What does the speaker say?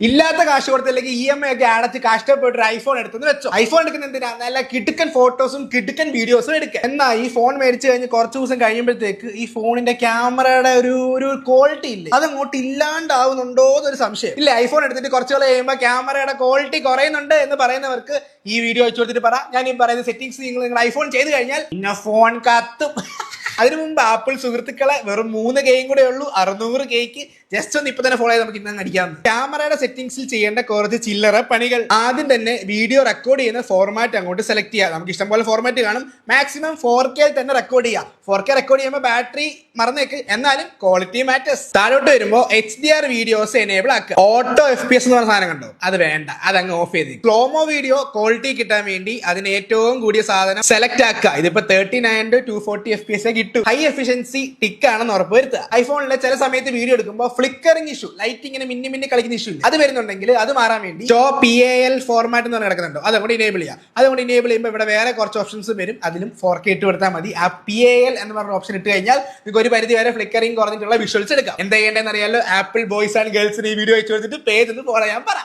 ഇല്ലാത്ത കാശ് കൊടുത്തില്ലെങ്കിൽ EMI ഒക്കെ അടച്ച് കഷ്ടപ്പെട്ട് ഐഫോൺ എടുത്തെന്ന് വെച്ചോ. ഐഫോൺ എടുക്കുന്ന എന്തിനാ? നല്ല കിടുക്കൻ ഫോട്ടോസും കിടുക്കൻ വീഡിയോസും എടുക്കുക. എന്നാൽ ഈ ഫോൺ മേടിച്ചു കഴിഞ്ഞ് കുറച്ച് ദിവസം കഴിയുമ്പോഴത്തേക്ക് ഈ ഫോണിന്റെ ക്യാമറയുടെ ഒരു ക്വാളിറ്റി ഇല്ലേ, അതങ്ങോട്ട് ഇല്ലാണ്ടാവുന്നുണ്ടോ എന്നൊരു സംശയം. ഇല്ല, ഐഫോൺ എടുത്തിട്ട് കുറച്ച് നാൾ കഴിയുമ്പോൾ ക്യാമറയുടെ ക്വാളിറ്റി കുറയുന്നുണ്ട് എന്ന് പറയുന്നവർക്ക് ഈ വീഡിയോ വെച്ച് കൊടുത്തിട്ട് പറ, ഞാൻ ഈ പറയുന്ന സെറ്റിംഗ്സ് നിങ്ങൾ ഐഫോൺ ചെയ്ത് കഴിഞ്ഞാൽ പിന്നെ ഫോൺ കത്തും. അതിനു മുമ്പ് ആപ്പിൾ സുഹൃത്തുക്കളെ വെറും 3 ഗെയിം കൂടെ ഉള്ളൂ 600K ജസ്റ്റ് ഒന്ന് ഇപ്പൊ തന്നെ ഫോളോ ചെയ്ത് നമുക്ക് ഇന്ന് അടിക്കാം. ക്യാമറയുടെ സെറ്റിംഗ്സിൽ ചെയ്യേണ്ട കുറച്ച് ചില്ലറ പണികൾ. ആദ്യം തന്നെ വീഡിയോ റെക്കോർഡ് ചെയ്യുന്ന ഫോർമാറ്റ് അങ്ങോട്ട് സെലക്ട് ചെയ്യുക. നമുക്ക് ഇഷ്ടംപോലെ ഫോർമാറ്റ് കാണും. മാക്സിമം 4K തന്നെ റെക്കോർഡ് ചെയ്യുക. 4K റെക്കോർഡ് ചെയ്യുമ്പോൾ ബാറ്ററി മറന്നേക്ക്, എന്നാലും ക്വാളിറ്റി മാറ്റേഴ്സ്. താഴോട്ട് വരുമ്പോൾ HDR വീഡിയോസ് എനേബിൾ ആക്കുക. ഓട്ടോ FPS എന്ന് പറഞ്ഞ സാധനം കണ്ടോ, അത് വേണ്ട, അതങ്ങ് ഓഫ് ചെയ്ത്. സ്ലോമോ വീഡിയോ ക്വാളിറ്റി കിട്ടാൻ വേണ്ടി അതിന് ഏറ്റവും കൂടിയ സാധനം സെലക്ട് ആക്കുക. ഇതിപ്പോ 39 to 240 FPS കിട്ടും. ഹൈ എഫിഷ്യൻസി ടിക്ക് ആണെന്ന് ഉറപ്പ് വരുത്തുക. ഐഫോണിലെ ചില സമയത്ത് വീഡിയോ എടുക്കുമ്പോൾ ഫ്ലിക്കറിംഗ് ഇഷ്യൂ, ലൈറ്റ് ഇങ്ങനെ മിന്നി കളിക്കുന്ന ഇഷ്യൂ അത് വരുന്നുണ്ടെങ്കിൽ അത് മാറാൻ വേണ്ടി PAL ഫോർമാറ്റ് എന്ന് പറഞ്ഞ് കിടക്കുന്നുണ്ടോ, അതുകൊണ്ട് ഇനേബിൾ ചെയ്യുക. അതുകൊണ്ട് ഇനേബിൾ ചെയ്യുമ്പോൾ ഇവിടെ വേറെ കുറച്ച് ഓപ്ഷൻസ് വരും, അതിലും 4K ഇട്ട് കൊടുത്താൽ മതി. ആ PAL എന്ന് പറഞ്ഞ ഓപ്ഷൻ ഇട്ട് കഴിഞ്ഞാൽ നിങ്ങൾക്ക് ഒരു പരിധി വരെ ഫ്ലിക്കറിംഗ് കുറഞ്ഞിട്ടുള്ള വിഷ്വൽസ് എടുക്കാം. എന്താ ചെയ്യേണ്ടതെന്ന് അറിയാലോ. ആപ്പിൾ ബോയ്സ് ആൻഡ് ഗേൾസിന് ഈ വീഡിയോ അയച്ചു കൊടുത്തിട്ട് പേജ് ഒന്ന് ഫോളോ ചെയ്യാൻ പറ.